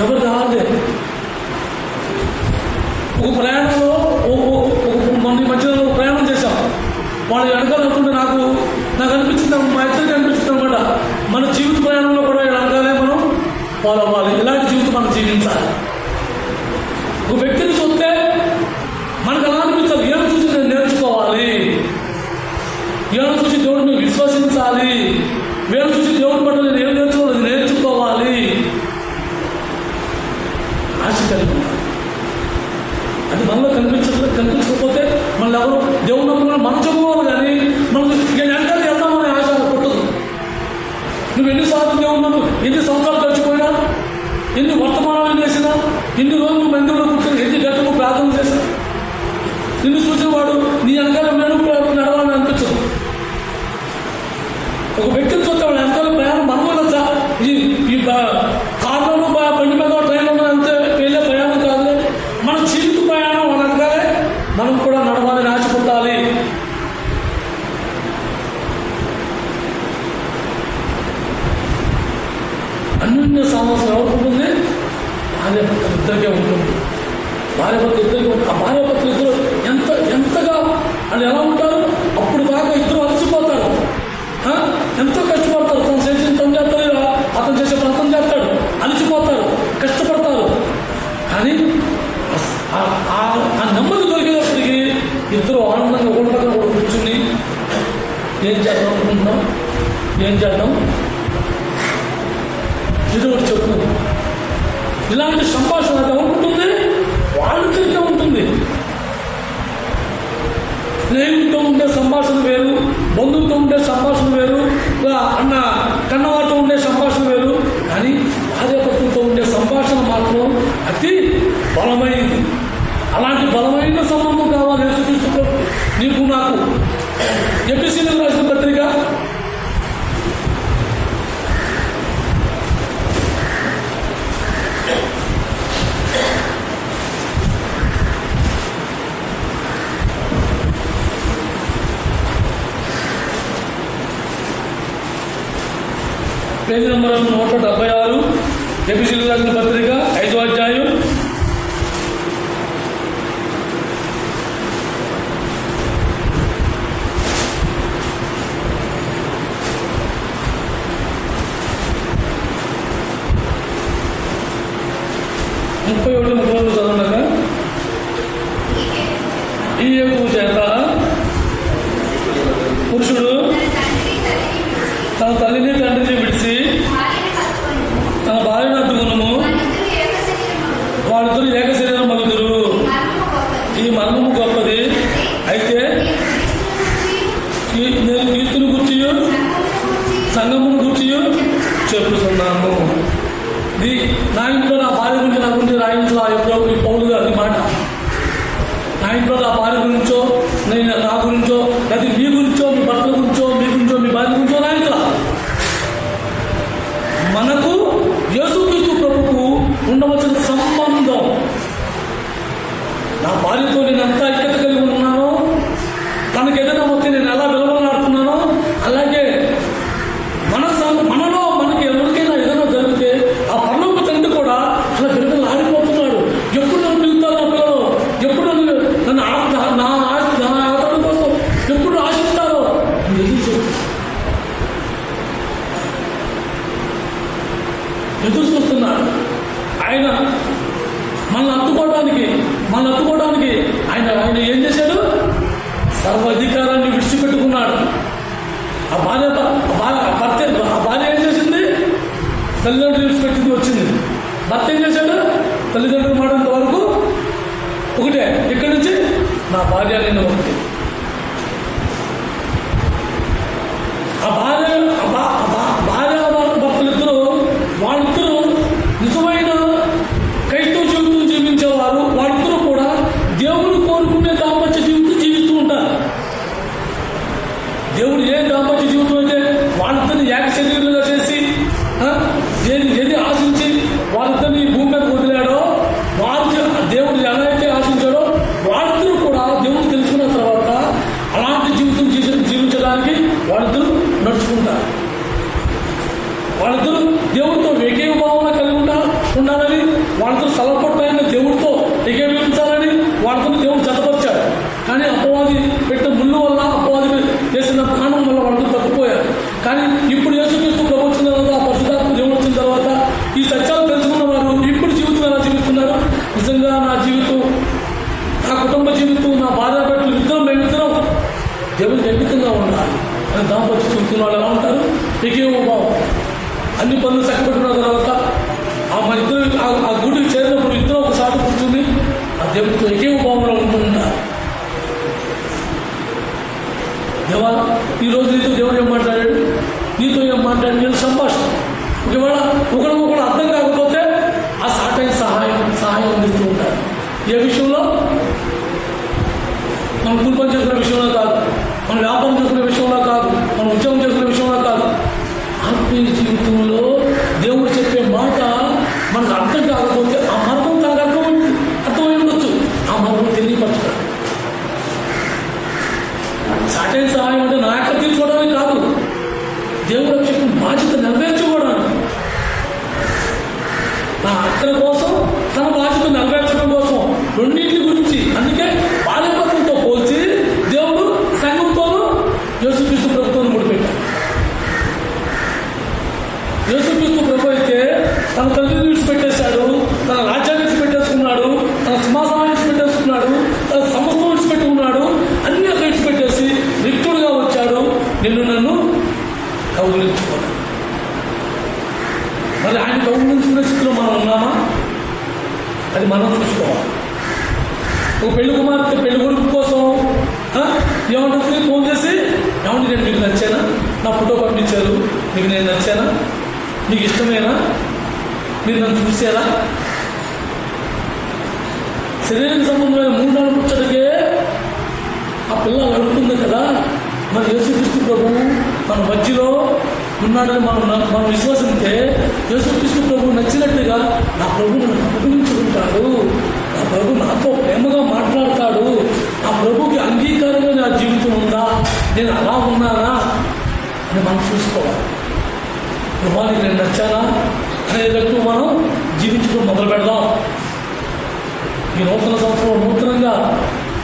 ఎవరు రాదే. ఒక ప్రయాణంలో మన మధ్యలో ప్రయాణం చేశాం. వాళ్ళు వెనకాల వెళ్తుంటే నాకు అనిపించింది, మా ఇద్దరికి అనిపించింది అనమాట, మన జీవిత ప్రయాణంలో కూడా వెనకాలే మనం ఫాలో అవ్వాలి. ఇలాంటి జీవితం మనం జీవించాలి. ఒక వ్యక్తిని చూస్తే మనకు అలా అనిపించాలి, ఏం చూసి నేను నేర్చుకోవాలి, ఏం చూసి దేవుడిని విశ్వసించాలి, వేరు చూసి దేవుడి పట్ల నేను ఏం నేర్చుకోవాలి, నేర్చుకోవాలి ఆశ కలిగి ఉండాలి. అది మనలో కనిపించకపోతే మళ్ళీ ఎవరు దేవుడు నమ్ముకున్నా మనం చెప్పుకోవాలి, కానీ మనం వెంటనే వెళ్దామనే ఆశ పుట్టదు. నువ్వు ఎన్నిసార్లు దేవుడు నమ్ము, ఎన్ని సంవత్సరాలు గడిచిపోయినా, ఎన్ని వర్తమానాలు చేసినా, ఎన్ని రోజులు మందిరంలో కూర్చొని ఎన్ని గంటలు ప్రార్థన చేసినా, నిన్ను చూసేవాడు నీ వెనకాల నేను నడవాలని అనిపించదు. ఒక వ్యక్తిని చూస్తే వాడు వెనకాల ప్రయాణం మనం వెళ్ళొచ్చా, ఈ కార్లోనూ బండి మీద ట్రైన్లోనూ అంతే వెళ్ళే ప్రయాణం కాదు. మన జీవిత ప్రయాణం మన వెనకాలే మనం కూడా నడవాలని ఆశపడాలి. అన్యోన్య సామర్థ్యం ఎవరికి ఉంటుంది? భార్యాభర్తలు ఇద్దరికే ఉంటుంది. భార్యాభర్తలు ఇద్దరికి ఉంటుంది. ఆ భార్యాభర్తలు ఇద్దరు ఎంతగా వాళ్ళు ఎలా ఉంటారు? అప్పుడు దాకా ఇద్దరు అలసిపోతారు, ఎంతో కష్టపడతారు. తను చేసిన తను చేస్తాడు, అతను చేసే అతను చేస్తాడు, అలసిపోతారు, కష్టపడతారు. కానీ ఆ నెమ్మది దొరికేటప్పటికి ఇద్దరు ఆనందంగా ఒకటి కూర్చుని ఏం చేద్దాం అనుకుంటున్నాం, ఏం చేద్దాం, ఇది ఒకటి చెప్పు. ఇలాంటి సంభాషణ ఎవరుంటుంది? వాళ్ళతో ఉంటుంది. స్నేహితులతో ఉండే సంభాషణ వేరు, బంధువులతో ఉండే సంభాషణ వేరు, అన్న కన్నవారితో ఉండే సంభాషణ వేరు. కానీ భార్యాభర్తలతో ఉండే సంభాషణ మాత్రం అతి బలమైనది. అలాంటి బలమైన సంబంధం కావాలి యేసుక్రీస్తుతో నీకు నాకు. ఎఫెసీయులకు రాసిన పత్రిక 176 ఎఫెసీయులకు రాసిన పత్రిక 5వ అధ్యాయం 37 చదవగా, ఈ యొక్క చేత పురుషుడు తన తల్లిని తండ్రిని విడిచి తన భార్యను హత్తుకొనును, వాళ్ళిద్దరూ ఏక శరీరం మగుదురు. ఈ మర్మము గొప్పది. అయితే నేను క్రీస్తుని గూర్చి సంఘమును గూర్చి చెప్పుతున్నాను. నా ఇంట్లో నా భార్య గురించి నా గురించి రాయించలా ఎప్పుడో ఈ పౌలు గారి మాట. నా ఇంట్లో నా భార్య గురించో, నేను నా గురించో, లేదా మీ గురించో, మీ భర్తల గురించో, మీ గురించో, మీ భార్య గురించో రాయించలా. మనకు యేసుక్రీస్తు ప్రభువుకు ఉండవలసిన సంబంధం, నా భార్యతో నేను ఎంత ఐక్యత కలిగి ఉన్నానో, తనకు ఏదైనా వస్తే నేను ఎలా విలువలాడుతున్నానో, అలాగే మనలో మనకి ఎవరికైనా ఏదైనా జరిగితే ఆ పరలోక తండ్రి కూడా అలా విలువలు ఆడిపోతున్నాడు. ఎప్పుడు నన్ను పిలుస్తారు నా పిల్లలు, ఎప్పుడు నన్ను నా ఆదరణ కోసం ఎప్పుడు ఆశిస్తారో ఎదురు చూస్తున్నాడు. ఆయన మనల్ని అత్తుకోవడానికి ఆయన ఏం చేశాడు? సర్వాధికారాన్ని విడిచిపెట్టుకున్నాడు. ఆ భార్య ఏం చేసింది? తల్లిదండ్రులు విడిచిపెట్టింది, వచ్చింది. భర్త ఏం చేశాడు? తల్లిదండ్రులు మాటంత వరకు ఒకటే, ఇక్కడి నుంచి నా భార్య నేను ఒకటి. ఆ భార్య భర్తలిద్దరూ వాళ్ళిద్దరూ నిజమైన క్రైస్తవ జీవితం జీవించేవారు. వాళ్ళిద్దరూ కూడా దేవుడు కోరుకునే దాంపత్య జీవితం జీవిస్తూ ఉంటారు. దేవుడు ఏ దాంపత్య జీవితం అయితే వాళ్ళిద్దరిని ఏక శరీరంగా చేసి ఏది ఆశించి వాళ్ళిద్దరిని భూమి మీద వదిలాడో, దేవుడు ఎలా అయితే ఆశించాడో వాళ్ళిద్దరూ కూడా దేవునికి అంకితంగా ఉండాలి అని దాంపత్య చూస్తున్న వాళ్ళు ఎలా ఉంటారు? ఏకీభావం. అన్ని పనులు చక్కబెట్టుకున్న తర్వాత మన ఇద్దరు ఆ గుడికి చేరినప్పుడు ఇద్దరు ఒకసారి కూర్చుని ఆ దేవుడితో ఏకీభావంలో ఉంటున్నారు. దేవా, ఈరోజు నీతో దేవుడు ఏం మాట్లాడాడు, నీతో ఏం మాట్లాడాడు, నేను సంభాషణ. ఒకవేళ ఒకరు అర్థం కాకపోతే ఆ సాటైన సహాయం అందిస్తూ ఉంటారు. ఏ విషయంలో? మనం కూలి పని చేసుకునే విషయంలో కాదు, మనం వ్యాపారం చేసుకునే విషయంలో కాదు, మనం ఉద్యోగం చేసుకునే విషయంలో కాదు. ఆత్మీయ జీవితంలో దేవుడు చెప్పే మాట మనకు అర్థం కాకపోతే ఆ మార్గం తనకు అర్థమై ఉండొచ్చు, ఆ మార్గం తెలియపరచుతాడు. సాటైన సహాయం అంటే నా యొక్క తీర్చుకోవడానికి కాదు, దేవుడు చెప్పిన బాధ్యత నెరవేర్చుకోవడానికి, నా అక్కల కోసం తన బాధ్యత నెరవేర్చడం కోసం, రెండింటి గురించి. అందుకే బాల్యపత్రంతో పోల్చి దేవుడు సంఘంతోనూ యేసుక్రీస్తు ప్రభుత్వం ముడిపెట్టాడు. యేసుక్రీస్తు ప్రభు అయితే తన తండ్రిని విడిచిపెట్టేశాడు, తన రాజ్యాన్ని విడిచిపెట్టేసుకున్నాడు, తన సింహాసనాన్ని విడిచిపెట్టేసుకున్నాడు, తన సమస్తం విడిచిపెట్టుకున్నాడు, అన్ని అక్కడ విడిచిపెట్టేసి రిక్తుడుగా వచ్చాడు. నన్ను కౌగులించుకోవాలి. మరి ఆయన కౌగులించుకునే స్థితిలో మనం ఉన్నామా? అది మనం చూసుకోవాలి. ఒక పెళ్లి కుమార్తె పెళ్లి కొడుకు కోసం ఏమంటుంది? ఫోన్ చేసి, ఏమంటే నేను మీకు నచ్చానా, నా ఫోటో పంపించారు, మీకు నేను నచ్చానా, మీకు ఇష్టమేనా, మీరు నన్ను చూసారా? శరీరానికి సంబంధమైన 3-4 ముచ్చటకే ఆ పిల్ల అడుగుతుంది కదా. మన యేసుక్రీస్తు ప్రభు మన మధ్యలో ఉన్నాడని మనం విశ్వసిస్తే యేసుక్రీస్తు ప్రభు నచ్చినట్టుగా నా ప్రభు నన్ను కౌగిలించుకుంటాడు, నా ప్రభు నాతో ప్రేమగా మాట్లాడతాడు, నా ప్రభుకి అంగీకారంగా నా జీవితం ఉందా, నేను అలా ఉన్నానా అని మనం చూసుకోవాలి. ప్రభానికి నేను నచ్చానా అనేటట్టు మనం జీవించడం మొదలు పెడదాం. ఈ నూతన సంవత్సరం నూతనంగా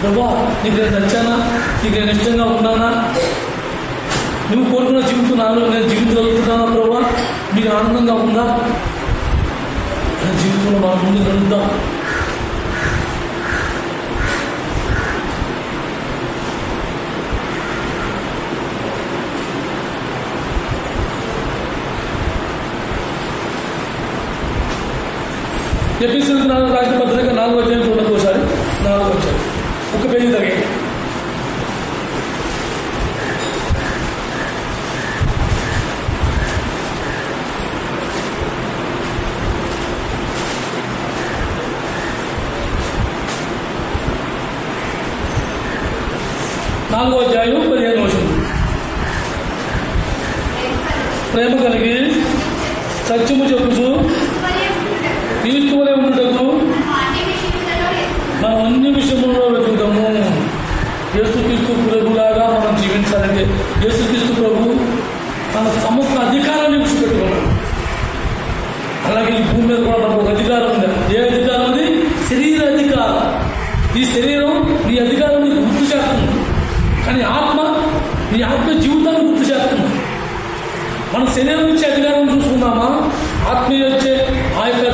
ప్రభా నీకు నేను నచ్చానా, నీకు నేను ఇష్టంగా ఉన్నానా, నువ్వు కోరుకున్న జీవితం నాలో నేను జీవించగలుగుతున్నానా ప్రభా, మీకు ఆనందంగా ఉందా అనే జీవితంలో మనం ముందు కలుగుతాం. ఎఫెసీయులకు రాసిన పత్రిక 4వ అధ్యాయం చూడండి ఒకసారి. 4వ అధ్యాయం ఒక పేజీ తగ్గి. నాలుగో అధ్యాయం 15వ వచనం. ప్రేమ కలిగి సత్యము చెప్పుచు క్రీస్తువలే ఉండుటకు మనం అన్ని విషయంలో వెతుకుతాము. యేసుక్రీస్తు ప్రభులాగా మనం జీవించాలంటే యేసుక్రీస్తు ప్రభు తన సమస్త అధికారాన్ని విడిచిపెట్టుకున్నాడు. అలాగే ఈ భూమి మీద కూడా మనకు ఒక అధికారం ఉంది. ఏ అధికారం? అది శరీర అధికారం. ఈ శరీరం నీ అధికారాన్ని గుర్తు చేస్తుంది, కానీ నీ ఆత్మ జీవితాన్ని గుర్తు చేస్తుంది. మన శరీరం నుంచి అధికారం చూసుకున్నామా? ఆ యొక్క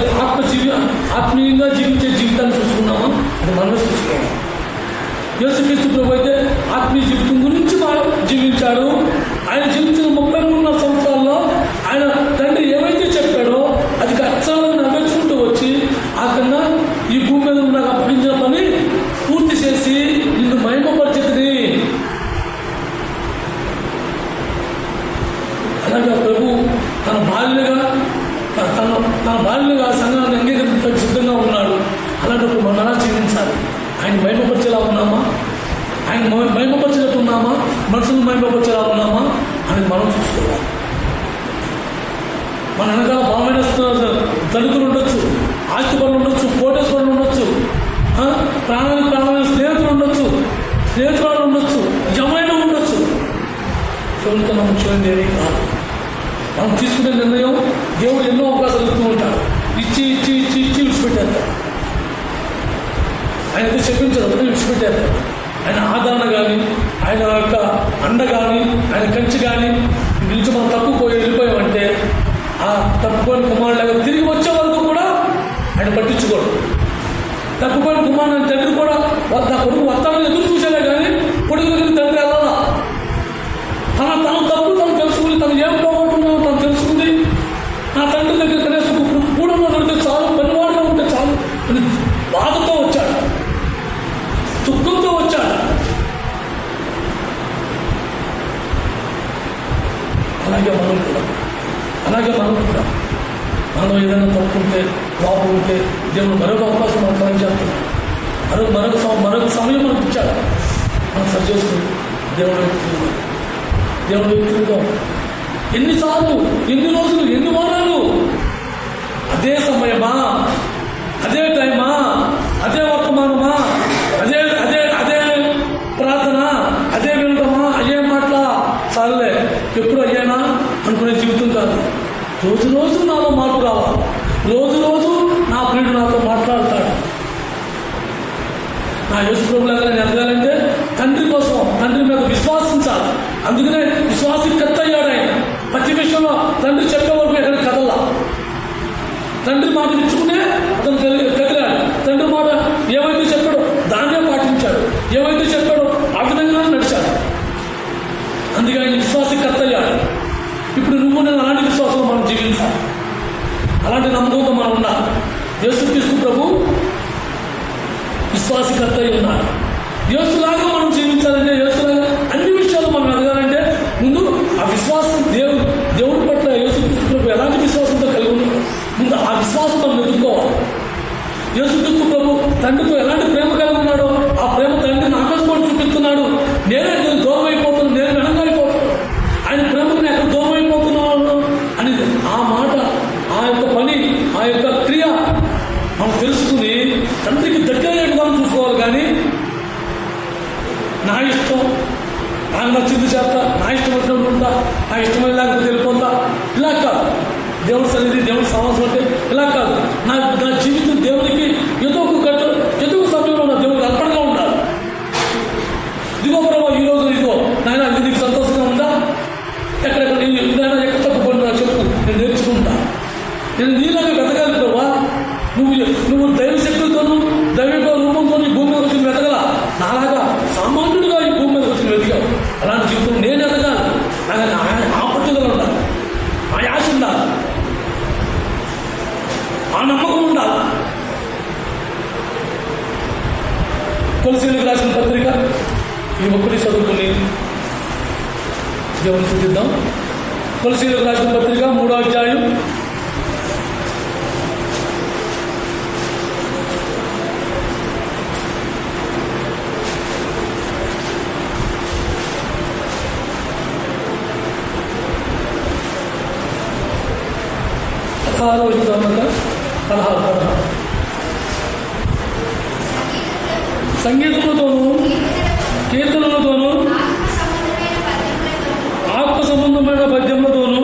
ఆత్మీయంగా జీవించే జీవితాన్ని చూసుకున్నామా? అది మనమే చూసుకోవాలి. యేసుక్రీస్తు ప్రభు అయితే ఆత్మీయ జీవితం గురించి జీవించాడు. ఆయన జీవించిన 33 సంవత్సరాల్లో ఆయన తండ్రి ఏమైతే చెప్పాడో అది అక్షరాలను నెరవేర్చుకుంటూ వచ్చి ఆ కన్నా ఈ భూమి మీద నాకు అప్పగించిన పని పూర్తి చేసి నిన్ను మహిమపరిచితిని. అలాగే ప్రభు తన భార్యగా సంఘాన్ని అంగీకరించడానికి సిద్ధంగా ఉన్నాడు. అలాంటప్పుడు మనం ఎలా జీవించాలి? ఆయన మహిమపరిచేలా ఉన్నామా? ఆయన మహిమపరిచేటట్టు ఉన్నామా? మనసును మహిమపరిచేలా ఉన్నామా అని మనం చూసుకోవాలి. మన వెనకాల బలమైన తణుకులు ఉండొచ్చు, ఆస్తిపరులు ఉండొచ్చు, కోటేశ్వరులు ఉండొచ్చు, ప్రాణానికి ప్రాణమైన స్నేహితులు ఉండొచ్చు, జమైన ఉండొచ్చు. కేవలం ముఖ్యమైనది ఏమీ కాదు. మనం తీసుకునే నిర్ణయం దేవుడు ఎన్నో అవకాశాలు ఇస్తూ ఉంటాడు. ఇచ్చి విడిచిపెట్టేస్తాడు. ఆయన అయితే చెప్పించాడు, అతను విడిచిపెట్టేస్తాడు. ఆయన ఆదరణ కానీ, ఆయన యొక్క అండ కానీ, ఆయన కంచి కానీ నిలిచి మనం వెళ్ళిపోయామంటే ఆ తప్పుకోని కుమారులాగా తిరిగి వచ్చే వరకు కూడా ఆయన పట్టించుకోడు. తప్పుకోని కుమారుడు తండ్రి కూడా నా కొడుకు వస్తామని ఎదురు చూసేలే కానీ కొడుకు తండ్రి వెళ్ళాలా మనలో ఏదైనా తప్పు ఉంటే లోపం ఉంటే దేవుడు మరొక అవకాశం మనకు కలిగించేస్తున్నాడు. మరొక సమయం మనకు ఇచ్చాడు. మనం సరి చేసుకుని దేవుడు వ్యక్తులుగా ఎన్నిసార్లు, ఎన్ని రోజులు, ఎన్ని వారాలు అదే సమయమా, అదే టైమా, అదే వర్తమానమా, అదే అదే అదే ప్రార్థన, అదే వినటమా, అయ్యే మాటల చాలే ఎప్పుడు అయ్యానా అనుకునే జీవితం కాదు. రోజు రోజు నాలో మార్పు రావాలి. రోజు రోజు నా ప్రియుడు నాతో మాట్లాడతాడు. నా యేసు ప్రభువులాగా నేను ఎదగాలంటే తండ్రి కోసం, తండ్రి మీద విశ్వాసించాలి. అందుకనే విశ్వాసి కత్తి అయ్యాడు ఆయన. ప్రతి విషయంలో తండ్రి చెప్పే వరకు ఎక్కడ కదలా. తండ్రి మాట ఇచ్చుకునే అతను కదిలాడు. తండ్రి మాట ఏవైతే చెప్పాడో దాన్నే పాటించాడు. ఏవైతే చెప్పాడో ఆ విధంగా నడిచాడు. అందుకే ఆయన విశ్వాసి కత్తి అయ్యాడు. ఇప్పుడు నువ్వు నేను అలాంటి విశ్వాసంలో మనం జీవించాలి. అలాంటి నమ్మకంతో మనం ఉండాలి. యేసుక్రీస్తు ప్రభు విశ్వాసికర్త అయి ఉన్నాడు. యేసులాగా మనం జీవించాలంటే, యేసులాగా అన్ని విషయాలు మనం ఎదగాలంటే ముందు ఆ విశ్వాసం దేవుడి పట్ల యేసుక్రీస్తు ప్రభు ఎలాంటి విశ్వాసంతో కలిగి ఉన్నాడు, ముందు ఆ విశ్వాసం మనం ఎదుర్కోవాలి. యేసుక్రీస్తు ప్రభు తండ్రితో ఎలాంటి ప్రేమ కలిగి ఉన్నాడో ఆ ప్రేమ తండ్రిని ఆకాశం చూపిస్తున్నాడు. నేనే దూరం అయిపోతున్నాను, నేను వెనక అయిపోతున్నాను, ఆయన ప్రేమకు నేను ఎక్కడ దూరం అయిపోతున్నాను అనేది ఆ మాట, ఆ యొక్క పని, ఆ యొక్క క్రియ మనం తెలుసుకుని తండ్రికి దగ్గర విధానం చూసుకోవాలి. కానీ నా ఇష్టం, నాకు నచ్చింది చేస్తా, నా ఇష్టం వచ్చినప్పుడు ఉంటా, నా ఇష్టమైన లేకపోతే వెళ్ళిపోతా, ఇలా కాదు. దేవుడి సన్నిధి, దేవుడి సమాసం అంటే ఇలా కాదు. నా జీవితం దేవునికి ఏదో ఒక సమయంలో నా దేవుడికి అర్పణగా ఉండాలి. ఇదిగో ప్రభావ ఈరోజు ఇదిగో నాయన ఇది నీకు సంతోషంగా ఉందా, ఎక్కడెక్కడ నాయన ఎక్కడ తప్పుకుంటున్నా చెప్పు, నేను నేర్చుకుంటా. నేను నీలాగా వెతకాలి ప్రభా. నువ్వు దైవ శక్తులతోనూ దైవిక రూపంతో ఈ భూమి మీద వచ్చి వెతగల, నాలాగా సామాన్యుడిగా ఈ భూమి మీద వచ్చి వెతికావు. అలాంటి జీవితం నేను ఎదగాలి. నాకు ఆ పట్టుదల ఉండాలి, ఆ యాశ ఉండాలి, ఆ నమ్మకం ఉండాలి. కొలసీలకు రాసిన పత్రిక ఈ ఒక్కటి చదువుకుని దేవుని చూద్దాం. కొలసీలకు రాసిన పత్రిక 3వ అధ్యాయం 16 సంగీతములతోనూ కీర్తనలతోనూ ఆత్మ సంబంధమైన పద్యములతోనూ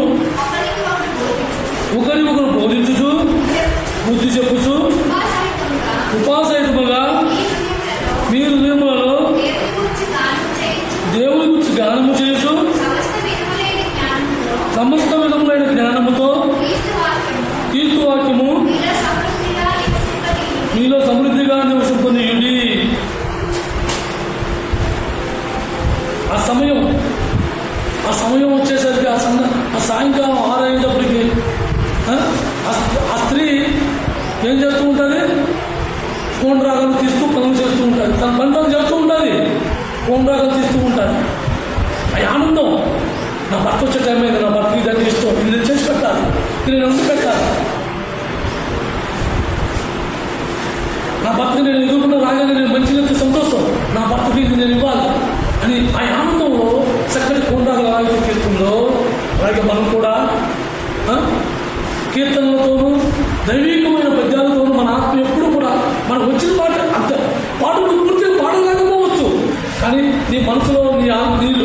ఒకరికొకరు బోధించుచు బుద్ధి చెప్పుచు ఉపాసహితముగా మీ హృదయములలో దేవుని గురించి గానము చేసు సమస్త విధములైన జ్ఞానముతో క్రీస్తు వాక్యము మీలో సమృద్ధిగా నివసింపనీయుడి. ఆ సమయం వచ్చేసరికి ఆ సాయంకాలం 6 అయ్యేటప్పటికి ఆ స్త్రీ ఏం చేస్తూ ఉంటుంది? కోండ్రాగాలు తీస్తూ పనులు చేస్తూ ఉంటుంది. తన పనులు చేస్తూ ఉంటుంది, కోండ్రాగాలు తీస్తూ ఉంటుంది. అది ఆనందం. నా భర్త వచ్చే టైం అయింది, నా భర్తకి దాన్ని ఇష్టం, ఇది నేను చేసి పెట్టాలి, ఇది నేను వండి పెట్టాలి, నా భర్తకి నేను ఎదుర్కొన్న రాగానే నేను మంచి సంతోషం, నా భర్తకి ఇది నేను ఇవ్వాలి అని ఆ ఆనందంలో చక్కటి కోండ్రాగల రాగే కీర్తనలో అలాగే మనం కూడా కీర్తనలతోనూ దైవికమైన పద్యాలతోనూ మన ఆత్మ ఎప్పుడు కూడా మనకు వచ్చిన పాటలు పూర్తిగా పాడలేకపోవచ్చు, కానీ నీ మనసులో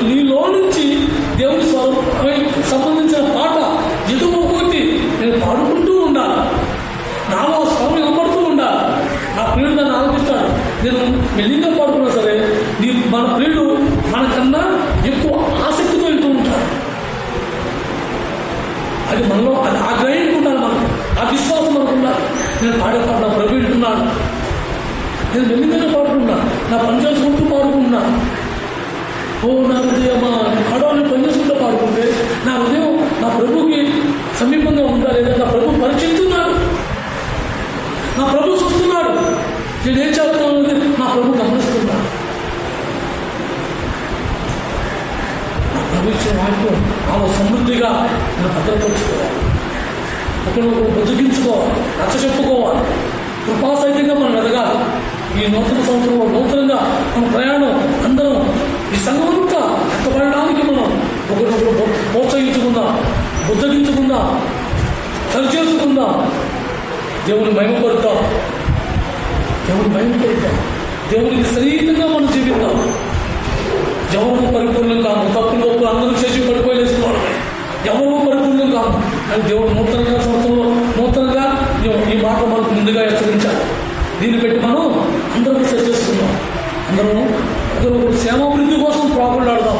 నీలో నుంచి దేవుని సంబంధించిన పాట ఏదో ఒకటి నేను పాడుకుంటూ ఉండాలి. నాలో స్వామి కనబడుతూ ఉండాలి. నా ప్రియుడు నన్ను ఆలోచిస్తాడు. నేను మెల్లిగా పాడుకున్నా సరే మన ప్రియుడు మనకన్నా ఎక్కువ ఆసక్తితో వెళ్తూ ఉంటాడు. అది మనలో అది ఆ గ్రహింపు ఉండాలి, మనకు ఆ విశ్వాసం మనకు ఉండాలి. నేను పాడే పాట నా ప్రభు వింటున్నాను, నేను మెల్లిగానే పాడుకున్నా, నా పని చేసుకుంటూ పాడుకున్నా. ఓ నా హృదయమా, పాడవాళ్ళని పని చేసుకుంటూ పాడుకుంటే నా హృదయం నా ప్రభుకి సమీపంగా ఉందా లేదా, నా ప్రభు పరిచిస్తున్నాడు, నా ప్రభు చూస్తున్నాడు, నేనేం చేస్తున్నాను అనేది నా ప్రభు గమనిస్తున్నాడు. నా ప్రభు ఇచ్చిన వాక్యం ఆమె సమృద్ధిగా నేను భద్రపరుచుకోవాలి. ఒకరినొకరు బుజ్జగించుకోవాలి, నచ్చ చెప్పుకోవాలి, కృపాసహితంగా మనం ఎదగాలి. ఈ నూతన సంవత్సరంలో నూతనంగా మన ప్రయాణం అందరం ఈ సంఘమంతా ఎత్తబడడానికి మనం ఒకరినొకరు ప్రోత్సహించుకుందాం, బుజ్జగించుకుందాం, సరిచేసుకుందాం, దేవుని మహిమపరుద్దాం, దేవుని మహిమపరుద్దాం, దేవునికి సరితంగా మనం జీవిద్దాం. ఎవరు పరిపూర్ణం కాదు, తప్పులు ఒప్పులు అందరూ చేసి పడిపోయేసుకోవడమే, ఎవరు పరిపూర్ణం కాదు. అని దేవుడు నూతనంగా సంవత్సరంలో నూతనంగా ఈ మాట మనకు ముందుగా హెచ్చరించాలి. దీన్ని పెట్టి మనం అందరం సరి చేసుకుందాం, అందరం ఒకరు క్షేమాభివృద్ధి కోసం ప్రాకులాడదాం.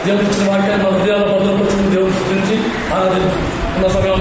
దేవుడు ఇచ్చిన వాక్యాన్ని మన హృదయాలు భద్రపరుచుకుని దేవుడిని గురించి ఆరాధించాం. ఉన్న సమయం